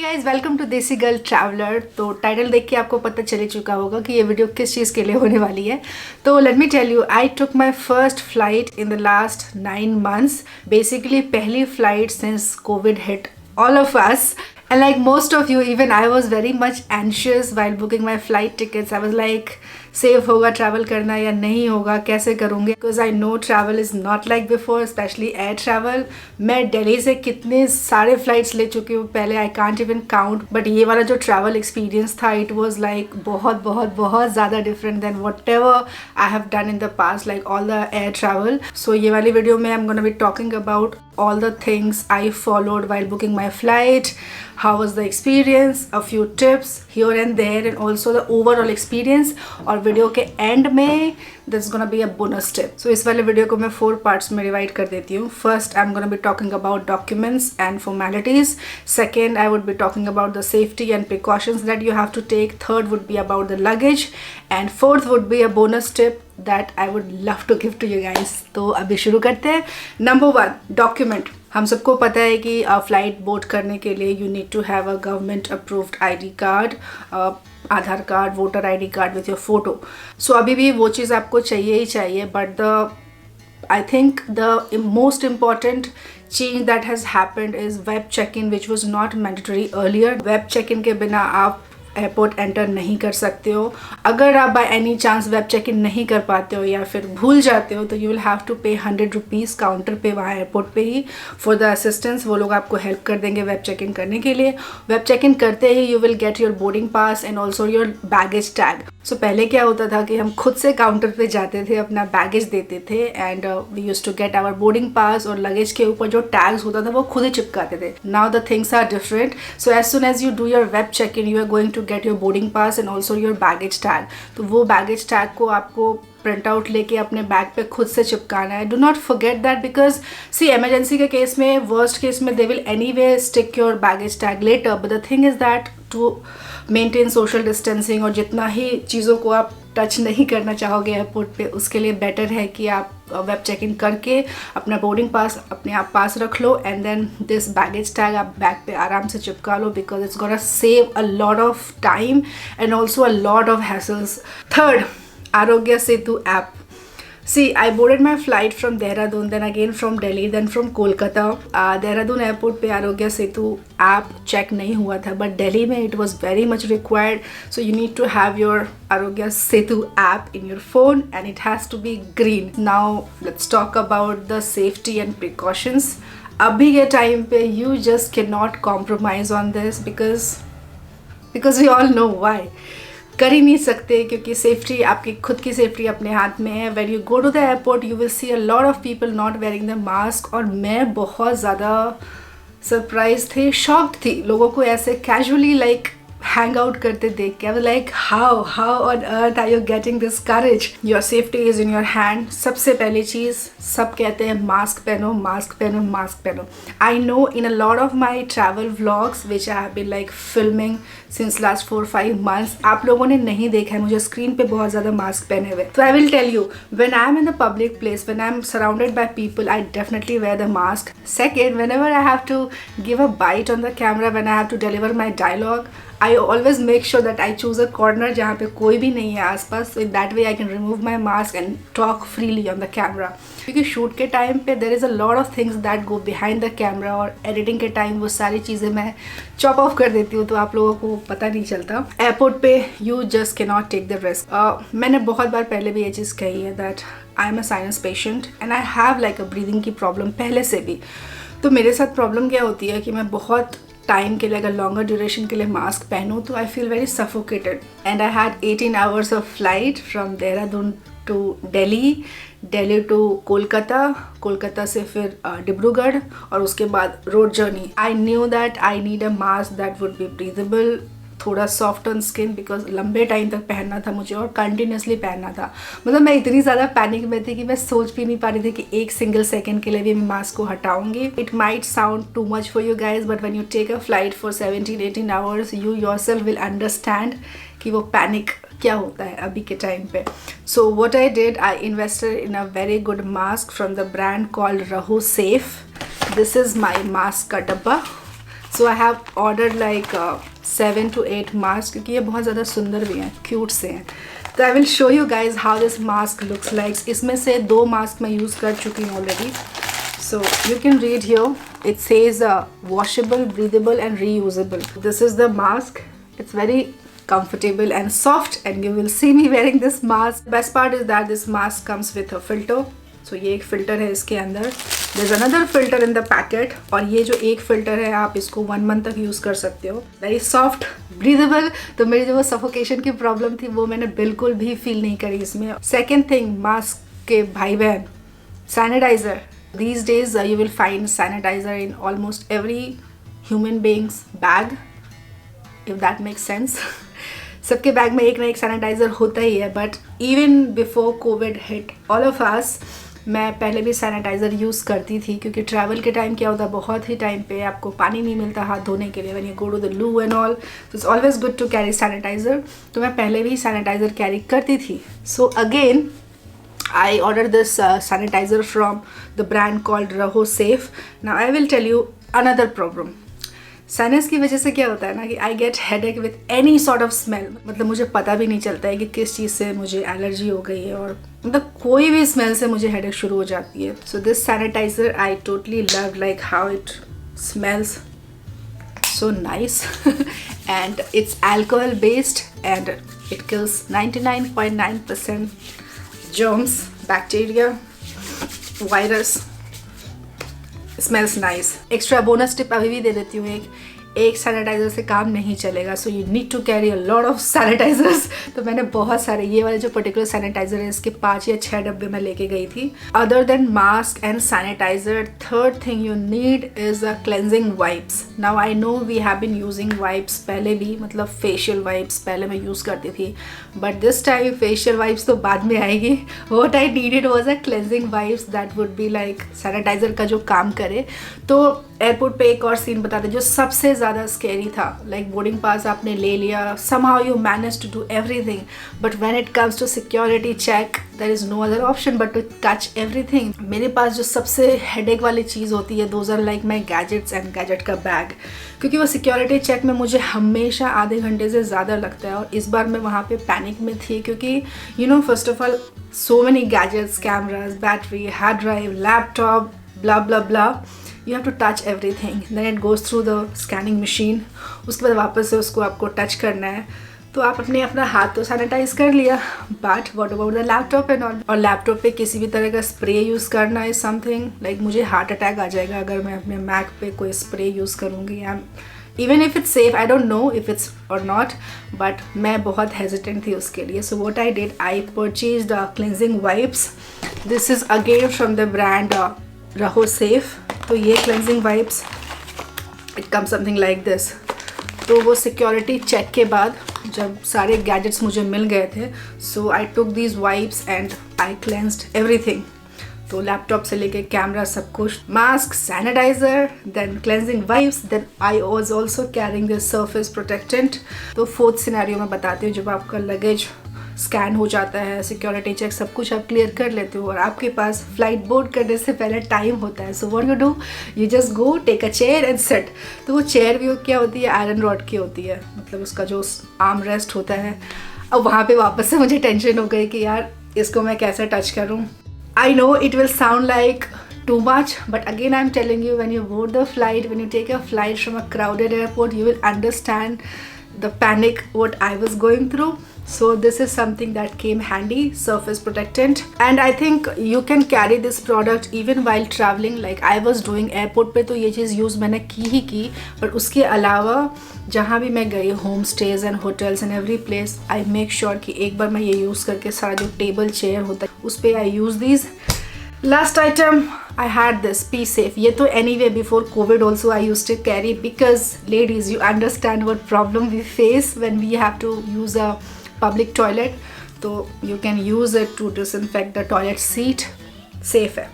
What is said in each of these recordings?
Guys welcome to देसी girl traveller. तो title देख के आपको पता चल चुका होगा कि ये वीडियो किस चीज़ के लिए होने वाली है। तो let me tell you, I took my first flight in the last 9 months। Basically पहली फ्लाइट since COVID hit all of us, and like most of you, even I was very much anxious while booking my flight tickets. I was like, safe होगा travel करना या नहीं होगा, कैसे करूँगी, because I know travel is not like before, specially air travel. मैं दिल्ली से कितने सारे फ्लाइट्स ले चुकी हूँ पहले, I can't even count. But ये वाला जो ट्रैवल एक्सपीरियंस था, इट वॉज लाइक बहुत बहुत बहुत ज़्यादा different than whatever I have done in the past, like all the air travel. So ये वाली वीडियो में I am gonna be talking about all the things I followed while booking my flight, how was the experience, a few tips here and there, and also the overall experience। और video के and में there's gonna be a bonus tip। so इस वाले video को मैं 4 parts में divide कर देती हूँ। First I'm gonna be talking about documents and formalities। Second, I would be talking about the safety and precautions that you have to take। Third would be about the luggage, and fourth would be a bonus tip that I would love to give to you guys। तो अभी शुरू करते हैं। Number 1, document. हम सबको पता है कि फ़्लाइट बोर्ड करने के लिए you need to have a government approved ID card, Aadhaar card, voter ID card with your photo. So अभी भी वो चीज़ आपको चाहिए ही चाहिए। But I think the most important change that has happened is web check-in, which was not mandatory earlier। web check-in के बिना आप एयरपोर्ट एंटर नहीं कर सकते हो। अगर आप by any chance web check in नहीं कर पाते हो या फिर भूल जाते हो, तो यू विल हैव टू पे 100 रुपीज़ काउंटर पे, वहाँ एयरपोर्ट पे ही, फॉर द असिस्टेंस। वो लोग आपको हेल्प कर देंगे वेब चेक इन करने के लिए। वेब चेक इन करते ही you will get your boarding pass and also your baggage tag. So पहले क्या होता था कि हम खुद से काउंटर पे जाते थे, अपना बैगेज देते थे, and we use to get our boarding pass, और लगेज के ऊपर जो टैग्स होता था वो खुद ही चिपकाते थे। Now the things are different. So as soon as you do your web check in, you are going to get your boarding pass and also your baggage tag. तो वो बैगेज टैग को आपको प्रिंट आउट लेके अपने bag पे खुद से चिपकाना है। Do not forget that, because see emergency के केस में, वर्स्ट केस में, they will anyway stick your baggage tag later. But the thing is that to maintain social distancing, और जितना ही चीज़ों को आप टच नहीं करना चाहोगे एयरपोर्ट पे, उसके लिए बेटर है कि आप वेब चेक इन करके अपना बोर्डिंग पास अपने आप पास रख लो, and then this baggage tag आप बैग पे आराम से चिपका लो, because it's gonna save a lot of time and also a lot of hassles. Third, Aarogya Setu app. See, I boarded my flight from Dehradun, then again from Delhi, then from Kolkata। Dehradun airport पे आरोग्य Setu app check नहीं हुआ था, but Delhi में it was very much required. So you need to have your Aarogya Setu app in your phone, and it has to be green. Now let's talk about the safety and precautions. अभी के time पे you just can not compromise on this, because we all know why. कर ही नहीं सकते, क्योंकि safety, आपकी खुद की सेफ्टी अपने हाथ में है। When you go to the airport you will see a lot of people not wearing the mask, और मैं बहुत ज़्यादा सरप्राइज थी, शॉक्ड थी लोगों को ऐसे कैजुअली लाइक हैंग आउट करते देख के। I was like, how on earth are you getting this courage? Your safety is in your hand. सबसे पहली चीज़, सब कहते हैं मास्क पहनो, मास्क पहनो, मास्क पहनो। I know in a lot of my travel vlogs which I have been like filming since last 4-5 months, आप लोगों ने नहीं देखा है मुझे स्क्रीन पे बहुत ज़्यादा मास्क पहने हुए। तो I will tell you, when I am in the public place, when I am surrounded by people, I definitely wear the mask. Second, whenever I have to give a bite on the camera, when I have to deliver my dialogue, I always make sure that I choose a corner जहाँ पे कोई भी नहीं है आसपास, so in that way I can remove my mask and talk freely on the camera। क्योंकि shoot के time पे there is a lot of things that go behind the camera, और एडिटिंग के टाइम वो सारी चीज़ें मैं चॉप ऑफ कर देती हूँ, तो आप लोगों को पता नहीं चलता। एयरपोर्ट पे you just cannot take the risk। मैंने बहुत बार पहले भी ये चीज़ कही है that I am a sinus patient and I have like a breathing की प्रॉब्लम पहले से भी। तो मेरे साथ प्रॉब्लम क्या होती है कि मैं बहुत टाइम के लिए, अगर लॉन्गर ड्यूरेशन के लिए मास्क पहनूँ, तो I feel very suffocated. And I had 18 hours of flight from Dehradun to Delhi to Kolkata से फिर डिब्रूगढ़, और उसके बाद road journey. I knew that I need a mask that would be breathable, थोड़ा सॉफ्ट ऑन स्किन, बिकॉज लंबे time तक पहनना था मुझे और कंटिन्यूसली पहनना था। मतलब मैं इतनी ज़्यादा पैनिक में थी कि मैं सोच भी नहीं पा रही थी कि एक सिंगल सेकेंड के लिए भी मैं मास्क को हटाऊंगी। It might sound too much for you guys, but when you take a flight for 17-18 hours, you yourself will understand कि वो पैनिक क्या होता है अभी के टाइम पे। So what I did, I invested in a very good mask from the brand called Raho safe. This is my mask का डब्बा। So I have order like 7 to 8 mask, क्योंकि ये बहुत ज़्यादा सुंदर भी हैं, क्यूट से हैं. तो I will show you guys how this mask looks like. इसमें से 2 मास्क मैं यूज़ कर चुकी हूँ already. So you can read here, it says washable, breathable and reusable. This is the mask. It's very comfortable and soft, and you will see me wearing this mask. Best part is that this mask comes with a filter. So ये एक filter है इसके अंदर. There's another filter in the packet. और ये जो एक filter है आप इसको 1 month तक use कर सकते हो. Very soft, breathable. तो मेरी जो suffocation की problem थी वो मैंने बिल्कुल भी feel नहीं करी इसमें. Second thing, mask के भाई बहन, sanitizer. These days you will find sanitizer in almost every human being's bag, if that makes sense. सबके बैग में एक ना एक सैनिटाइज़र होता ही है. But even before Covid hit all of us, मैं पहले भी सैनिटाइज़र यूज़ करती थी, क्योंकि ट्रैवल के टाइम क्या होता है, बहुत ही टाइम पे आपको पानी नहीं मिलता हाथ धोने के लिए. When you go to the loo and all, तो it's always good to carry sanitiser. तो मैं पहले भी सैनिटाइज़र कैरी करती थी. So again I ordered this sanitizer from the brand called Raho Safe. Now I will tell you another problem. Sinus की वजह से क्या होता है ना कि I get headache with any sort of smell. मतलब मुझे पता भी नहीं चलता है कि किस चीज़ से मुझे एलर्जी हो गई है, और मतलब कोई भी स्मेल से मुझे हेडेक शुरू हो जाती है. So this sanitizer I totally love, like how it smells so nice and it's alcohol based and it kills 99.9% germs, bacteria, virus. Smells nice. Extra bonus tip अभी भी दे देती हूँ, एक सैनिटाइज़र से काम नहीं चलेगा. So you need to carry a lot of sanitizers. तो मैंने बहुत सारे, ये वाले जो पर्टिकुलर सैनिटाइज़र है इसके 5 या 6 डब्बे मैं लेके गई थी. Other than mask and sanitizer, third thing you need is a cleansing wipes. Now I know we have been using wipes पहले भी, मतलब फेशियल वाइप्स पहले मैं यूज़ करती थी, but this time facial wipes तो बाद में आएगी. What I needed was a cleansing wipes that would be like sanitizer का जो काम करे. तो एयरपोर्ट पे एक और सीन बताते जो सबसे ज़्यादा स्कैरी था. लाइक बोर्डिंग पास आपने ले लिया, somehow you manage to do everything, but when it comes to security check there is no other option but to touch everything. मेरे पास जो सबसे हेडेक वाली चीज़ होती है, those are like my gadgets and gadget का बैग, क्योंकि वो सिक्योरिटी चेक में मुझे हमेशा आधे घंटे से ज़्यादा लगता है. और इस बार मैं वहाँ पे पैनिक में थी, क्योंकि you know first of all so many gadgets, cameras, battery, hard drive, laptop, blah blah blah. You have to touch everything. Then it goes through the scanning machine. उसके बाद वापस से उसको आपको टच करना है. तो आप अपना हाथ तो सैनिटाइज कर लिया, but what about the laptop and all. और लैपटॉप पे किसी भी तरह का स्प्रे यूज़ करना है समथिंग लाइक मुझे हार्ट अटैक आ जाएगा अगर मैं अपने मैक पे कोई स्प्रे यूज़ करूँगी. Even if it's safe, I don't know if it's और नॉट, बट मैं बहुत हेजिटेंट थी उसके लिए. So what I did, I purchase the cleansing wipes. This is again from the brand रहो सेफ. तो ये cleansing wipes, it come something like this. तो वो सिक्योरिटी चेक के बाद जब सारे गैजेट्स मुझे मिल गए थे, so I took these wipes and I cleansed everything. तो लैपटॉप से लेके कैमरा सब कुछ, mask, sanitiser, then cleansing wipes, then I was also carrying this surface protectant. तो फोर्थ सिनेरियो में बताती हूँ, जब आपका लगेज स्कैन हो जाता है, सिक्योरिटी चेक सब कुछ आप क्लियर कर लेते हो और आपके पास फ्लाइट बोर्ड करने से पहले टाइम होता है. So what you do, you just go take a chair and sit. तो वो चेयर भी क्या होती है, आयरन रॉड की होती है, मतलब उसका जो आर्म रेस्ट होता है. अब वहाँ पे वापस से मुझे टेंशन हो गई कि यार इसको मैं कैसे टच करूँ. I know it will sound like too much, but again I'm telling you, when you board the flight, when you take a flight from a crowded airport, you will understand the panic what I was going through. So this is something that came handy, surface protectant, and I think you can carry this product even while traveling. Like I was doing airport पे तो ये चीज़ use मैंने की ही की, but उसके अलावा जहाँ भी मैं गई, home stage and hotels and every place, I make sure कि एक बार मैं ये यूज़ करके सारा जो टेबल चेयर होता है उस पर I use these. Last item I had this P-Safe. ये तो anyway before COVID also I used to carry, because ladies, you understand what problem we face when we have to use a public toilet. तो you can use it to disinfect the toilet seat. Safe है.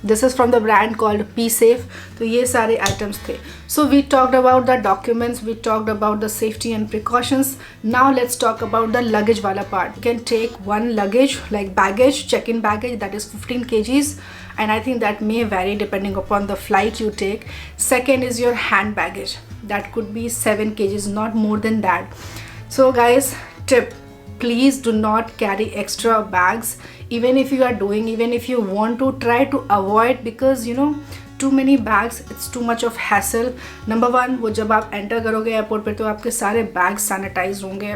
This is from the brand called P-Safe. तो ये सारे items थे. So we talked about the documents, we talked about the safety and precautions. Now let's talk about the luggage wala part. You can take one luggage like baggage, check-in baggage, that is 15 kgs, and I think that may vary depending upon the flight you take. Second is your hand baggage. that could be 7 kgs, not more than that. So guys, tip, please do not carry extra bags. Even if you are doing, even if you want to, try to avoid, because you know too many bags, it's too much of hassle. Number one, वो जब आप enter करोगे airport पे तो आपके सारे bags sanitize होंगे,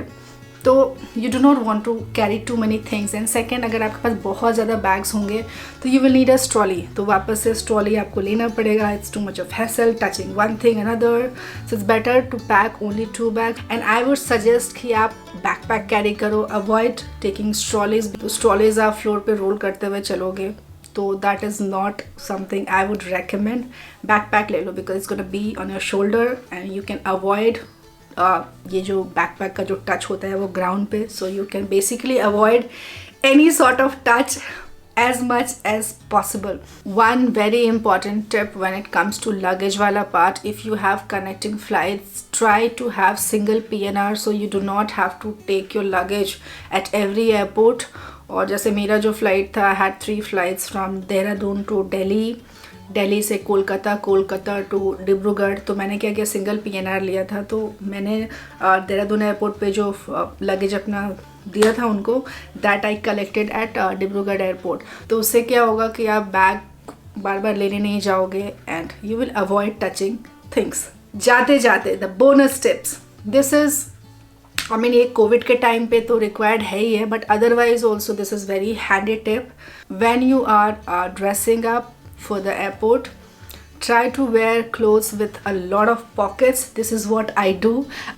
तो you do not want to carry too many things. And second, अगर आपके पास बहुत ज़्यादा बैग्स होंगे तो you will need a trolley, तो वापस से ट्रॉली आपको लेना पड़ेगा. It's too much of hassle touching one thing another. So it's better to pack only 2 bag. And I would suggest कि आप बैकपैक कैरी करो, अवॉइड टेकिंग ट्रॉलीज. ट्रॉलीज आप फ्लोर पे रोल करते हुए चलोगे, तो that is not something I would recommend. Backpack ले लो, because it's gonna be on your shoulder and you can avoid ये जो बैकपैक का जो टच होता है वो ग्राउंड पे. So you can basically avoid any sort of touch as much as possible. One very important tip when it comes to luggage wala part, if you have connecting flights, try to have single PNR so you do not have to take your luggage at every airport. और जैसे मेरा जो flight था, I had 3 flights from Dehradun to Delhi से Kolkata, Kolkata to Dibrugarh. तो मैंने क्या किया, सिंगल PNR लिया था. तो मैंने देहरादून एयरपोर्ट पे जो लगेज अपना दिया था उनको, that I collected at Dibrugarh airport. तो उससे क्या होगा कि आप बैग बार बार लेने नहीं जाओगे and you will avoid touching things. जाते जाते the bonus tips, this is I mean ये कोविड के टाइम पे तो रिक्वायर्ड है ही है, but otherwise also this is very handy tip. When you are dressing up for the airport, try to wear clothes with a lot of pockets. This is what I do.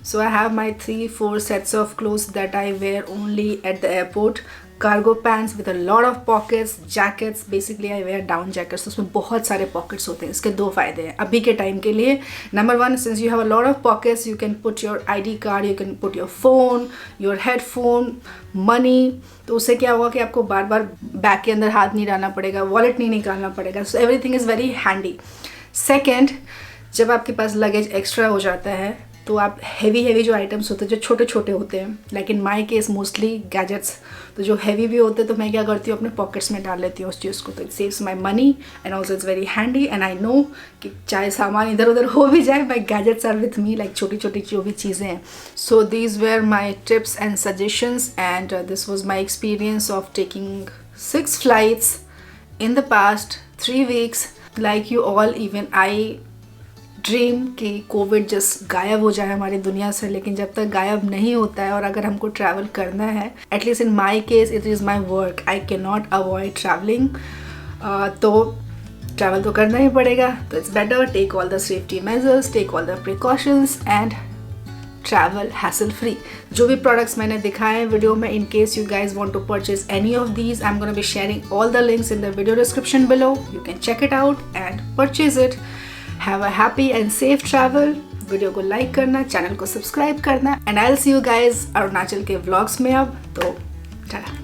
So I have my 3-4 sets of clothes that I wear only at the airport. Cargo pants with a lot of pockets, jackets, basically I wear down jackets. उसमें बहुत सारे pockets होते हैं. इसके 2 फ़ायदे हैं अभी के टाइम के लिए. Number one, since you have a lot of pockets, you can put your ID card, you can put your phone, your headphone, money. तो उससे क्या होगा कि आपको बार बार बैग के अंदर हाथ नहीं डालना पड़ेगा, वॉलेट नहीं निकालना पड़ेगा. So everything is very handy. Second, जब आपके पास लगेज एक्स्ट्रा हो जाता है तो आप हैवी जो आइटम्स होते हैं, जो छोटे छोटे होते हैं, like in my case mostly gadgets, तो जो हैवी भी होते हैं तो मैं क्या करती हूँ, अपने पॉकेट्स में डाल लेती हूँ उस चीज़ को. तो it saves my money and also it's very handy. And I know कि चाहे सामान इधर उधर हो भी जाए, my gadgets are with me, like छोटी छोटी जो भी चीज़ें हैं. So these were my tips and suggestions and this was my experience of taking 6 flights in the past 3 weeks. Like you all, even I dream कि Covid just गायब हो जाए हमारी दुनिया से, लेकिन जब तक गायब नहीं होता है और अगर हमको ट्रैवल करना है, at least in my case it is my work, I can not avoid travelling. तो ट्रैवल तो करना ही पड़ेगा. तो it's better take all the safety measures, take all the precautions and travel hassle free. जो भी प्रोडक्ट्स मैंने दिखाए हैं वीडियो में, in case you guys want to purchase any of these, I am gonna be sharing all the links in the video description below. You can check it out and purchase it. Have a happy and safe travel. Video को like करना, channel को subscribe करना, and I will see you guys Arunachal के vlogs में अब. तो टाटा.